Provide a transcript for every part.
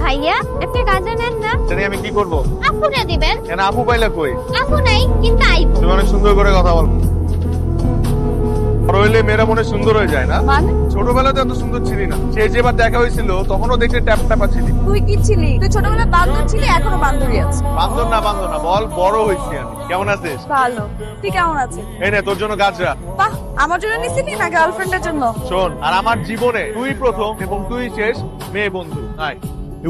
ভাইয়া একটা কাজে নেন না। জানি আমি কি করব? আপুরে দিবেন। কেন আপু পাইলে কই? আপু নাই কিন্তু আইব। তুমি অনেক সুন্দর করে কথা বল। বড় হইলে মেয়েরা মনে সুন্দর হয়ে যায় না? মানে ছোটবেলাতে এত সুন্দর ছিলি না। সে যেবার দেখা হয়েছিল তখনও দেখতে ট্যাপ ট্যাপা ছিলি। তুই কি ছিলি? তুই ছোটবেলায় বান্দর ছিলি, এখনো বান্দরই আছে। বান্দর না বল, বড় হয়েছি আমি। কেমন আছিস? ভালো। তুই কেমন আছিস? এই নে তোর জন্য গাছরা। বাহ, আমার জন্য নিছিলি না গার্লফ্রেন্ডের জন্য? শোন, আর আমার জীবনে তুই প্রথম এবং তুই শেষ মেয়ে বন্ধু। আয়।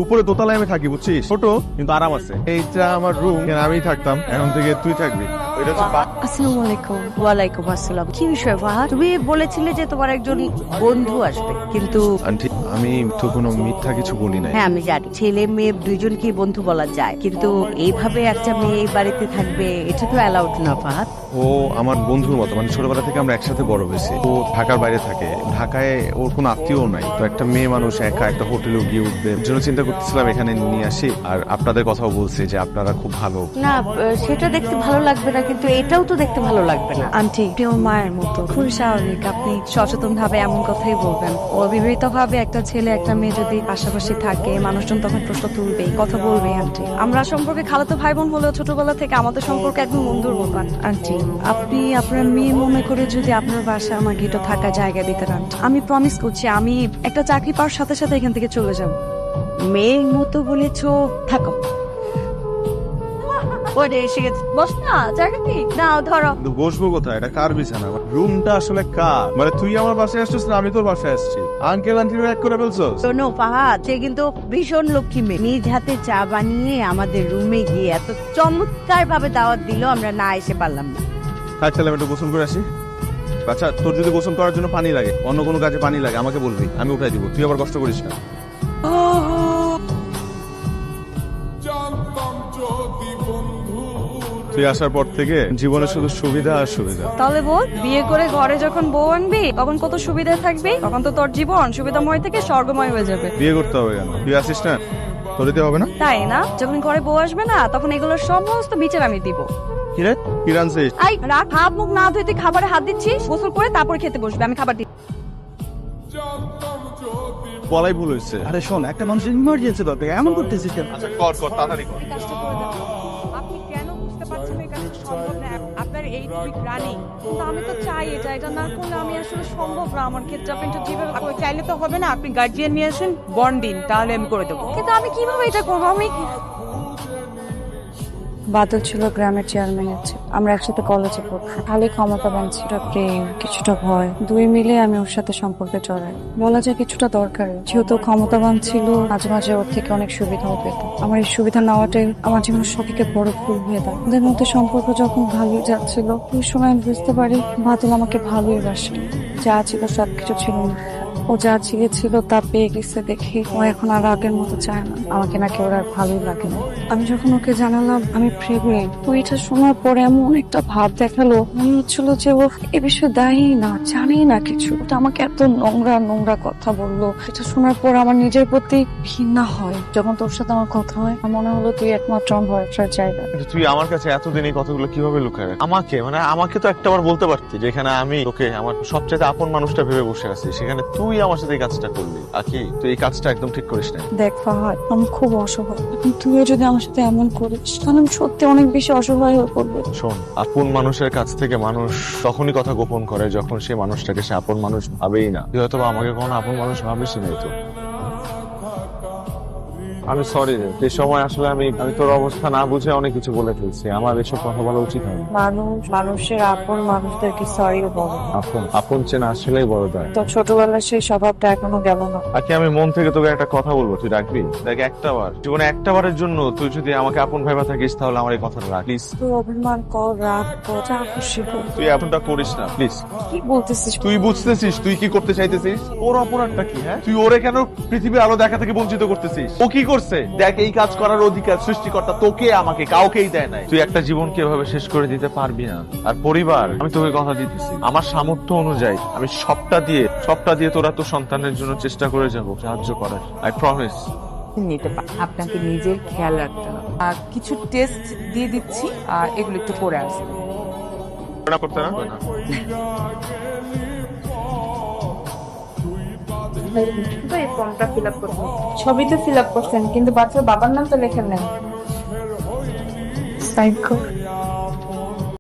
উপরে দোতলায় আমি থাকি, বুঝছিস? ছোট কিন্তু আরাম আছে। এইটা আমার রুম, আমি থাকতাম, এখন থেকে তুই থাকবি। এটা হচ্ছে আসসালামু আলাইকুম। ওয়ালাইকুম আসসালাম। কি বিষয় ফাহাদ? তুমি বলেছিলে যে তোমার একজন বন্ধু আসবে, কিন্তু আন্টি আমি তো কোনো মিথ্যা কিছু বলি নাই। হ্যাঁ আমি জানি ছেলে মেয়ে দুইজনকেই বন্ধু বলা যায়, কিন্তু এইভাবে একটা মেয়ে এই বাড়িতে থাকবে এটা তো অ্যালাউড না ফাহাদ। ও আমার বন্ধুর মতো, মানে ছোটবেলা থেকে আমরা একসাথে বড় হয়েছি। ও ঢাকার বাইরে থাকে, ঢাকায় ওর কোনো আত্মীয় নাই। তো একটা মেয়ে মানুষ একা একটা হোটেলে গিয়ে উঠবে, এর জন্য চিন্তা করতেছিলাম এখানে নিয়ে আসি। আর আপনাদের কথাও বলছে যে আপনারা খুব ভালো। না সেটা দেখতে ভালো লাগবে না, কিন্তু এটাও তো দেখতে ভালো লাগবে না। আন্টি প্রিয় মায়ের মতো, খুবই স্বাভাবিক আপনি সচেতন ভাবে এমন কথাই বলবেন। অবিবাহিত ভাবে একটা ছেলে একটা মেয়ে যদি পাশাপাশি থাকে, মানুষজন তখন প্রশ্ন তুলবেই, কথা বলবেই। আন্টি আমরা সম্পর্কে খালাতো ভাই বোন হলেও ছোটবেলা থেকে আমাদের সম্পর্কে একদম বন্ধুর মতো। আন্টি আপনি আপনার মেয়ে মনে করে যদি আপনার বাসায় আমাকে একটু থাকা জায়গা দিতেন আন্টি, আমি প্রমিস করছি আমি একটা চাকরি পাওয়ার সাথে সাথে এখান থেকে চলে যাব। মেয়ের মতো বলেছো, থাকো। ওরে এসে গেছে, বস না, জায়গা নেই, নাও ধরো। কিন্তু বসবো কোথায়? এটা কার বিছানা? রুমটা আসলে কার? মানে তুই আমার বাসায় আসছিস না আমি তোর বাসায় আসছি? আঙ্কেল আন্টির এক করে ফেলছস? শোনো ফাহাদ, সে কিন্তু ভীষণ লক্ষ্মী মেয়ে। নিজ হাতে চা বানিয়ে আমাদের রুমে গিয়ে এত চমৎকার ভাবে দাওয়াত দিল, আমরা না এসে পারলাম না। হ্যাঁ চল আমি একটু গোসল করে আসি। আচ্ছা তোর যদি গোসল করার জন্য পানি লাগে, অন্য কোনো কাজে পানি লাগে আমাকে বলবি, আমি উঠাই দিব। তুই আবার কষ্ট করিস না। তুই আসার পর থেকে জীবনে শুধু সুবিধা আর সুবিধা। তাহলে বল, বিয়ে করে ঘরে যখন বউ আনবি তখন কত সুবিধা থাকবে, তখন তো তোর জীবন সুবিধাময় থেকে স্বর্গময় হয়ে যাবে। বিয়ে করতে হবে কেন? তুই আসিস না, তোর দিতে হবে না? তাই না? যখন ঘরে বউ আসবে না তখন এগুলোর সমস্ত বিচার আমি দিব। কি রে কি রানছিস? আই রাখ, হাত মুখ না ধুয়ে তুই খাবারে হাত দিচ্ছিস, গোসল করে তারপরে খেতে বসবে, আমি খাবার দিচ্ছি। বলাই ভুল হয়েছে। আরে শোন, একটা মানুষের ইমার্জেন্সি দরকার, এমন করতেছিস কেন? আচ্ছা কর তাড়াতাড়ি কর। আপনি কেন বুঝতে পারছেন এই কাজটা সম্ভব না? আপনার এই রানিং, কিন্তু আমি তো চাই এটা না করলে আমি আসলে সম্ভব না আমার ক্ষেত্রে। আপনি একটু যেভাবে আপনি চাইলে তো হবে না, আপনি গার্জিয়ান নিয়ে আসেন, বন্ড দিন, তাহলে আমি করে দেবো। কিন্তু আমি কিভাবে এটা করবো? আমি বাদল ছিল গ্রামের চেয়ারম্যান আছে, আমরা একসাথে কলেজে পড়তাম। খালি ক্ষমতাবান ছিল, প্রেম কিছুটা ভয়, দুই মিলে আমি ওর সাথে সম্পর্কে জড়াই। বলা যায় কিছুটা দরকার, যেহেতু ক্ষমতাবান ছিল মাঝে মাঝে ওর থেকে অনেক সুবিধাও পেতাম। আমার এই সুবিধা নেওয়াটাই আমার জীবনের সবথেকে বড় ভুল হয়ে দাঁড়ায়। ওদের মধ্যে সম্পর্ক যখন ভালোই যাচ্ছিল, ওই সময় আমি বুঝতে পারি বাদল আমাকে ভালোই বাসে। যা ছিল সবকিছু ছিল না, ও যা ছিল তা পেয়ে গেছে দেখে ও এখন আর আগের মতো চায় না। আমাকে নাকি ওর আর ভালোই লাগে না। আমি যখন ওকে জানালাম আমি প্রেগনেন্ট, তো এটা শোনার পরে এমন একটা ভাব দেখালো, মনে হচ্ছিল যে ও এ বিষয়ে দায়ী না, জানি না কিছু। ওটা আমাকে এত নোংরা কথা বললো, এটা শোনার পর আমার নিজের প্রতি ঘৃণা হয়। যখন তোর সাথে আমার কথা হয় আমার মনে হলো তুই একমাত্র আমার ভরসার জায়গা। কিন্তু তুই আমার কাছে এতদিন এই কথাগুলো কিভাবে লুকায় রাখ? আমাকে তো একটাবার বলতে পারতি, যেখানে আমি তোকে আমার সবচেয়ে আপন মানুষটা ভেবে বসে আছি, সেখানে তুই আমার সাথে এই কাজটা করলি। আর কি তুই এই কাজটা একদম ঠিক করিস না। দেখ ফাহাদ, আমি খুব অসহায়, এখন তুইও যদি আমার সাথে এমন করিস তাহলে আমি সত্যি অনেক বেশি অসহায় হয়ে পড়বো। শোন, আপন মানুষের কাছ থেকে মানুষ তখনই কথা গোপন করে যখন সেই মানুষটাকে সে আপন মানুষ ভাবেই না। তুই হয়তো আমাকে কখনো আপন মানুষ ভাবিস নাই। তো আমি সরি রে, এই সময় আসলে আমি তোর অবস্থা না বুঝে অনেক কিছু বলে ফেলছি। আমার এসব কথা বলা উচিত হয়। মানুষের আপন মানুষদেরকে সরিও বলে। আপন চেনা আসলেই বড় দায়। তো ছোটবেলার সেই স্বভাবটা এখনো গেল না। আজকে আমি মন থেকে তোকে একটা কথা বলবো, তুই রাখবি? দেখ, জীবনে একটাবারের জন্য তুই যদি আমাকে আপন ভাইবা থাকিস তাহলে আমার এই কথাটা রাখ প্লিজ। তুই অভিমান কর, রাগ কর, যা খুশি কর, তুই এমনটা করিস না প্লিজ। কি বলতেছিস? তুই বুঝতেছিস তুই কি করতে চাইতেছিস? ওর অপরাধটা কি? হ্যাঁ, তুই ওরে কেন পৃথিবীর আলো দেখা থেকে বঞ্চিত করতেছিস? ও কি করছে? দেখ, এই কাজ করার অধিকার সৃষ্টিকর্তা তোকে আমাকে কাউকেই দেয় নাই। তুই একটা জীবনকে এভাবে শেষ করে দিতে পারবি না। আর পরিবার, আমি তোকে কথা দিতেছি, আমার সামর্থ্য অনুযায়ী আমি সবটা দিয়ে তোরা তোর সন্তানের জন্য চেষ্টা করে যাবো, সাহায্য করার। I promise. নিতে পারেন, আপনাকে নিজের খেয়াল রাখতে হবে। কিছু টেস্ট দিয়ে দিচ্ছি, আর এগুলো একটু করে আসবেন। করতে না তো এই ফর্মটা ফিল আপ করতে ছবি তো ফিল আপ করছেন কিন্তু বাচ্চার বাবার নাম তো লেখেন নাই সাইন কর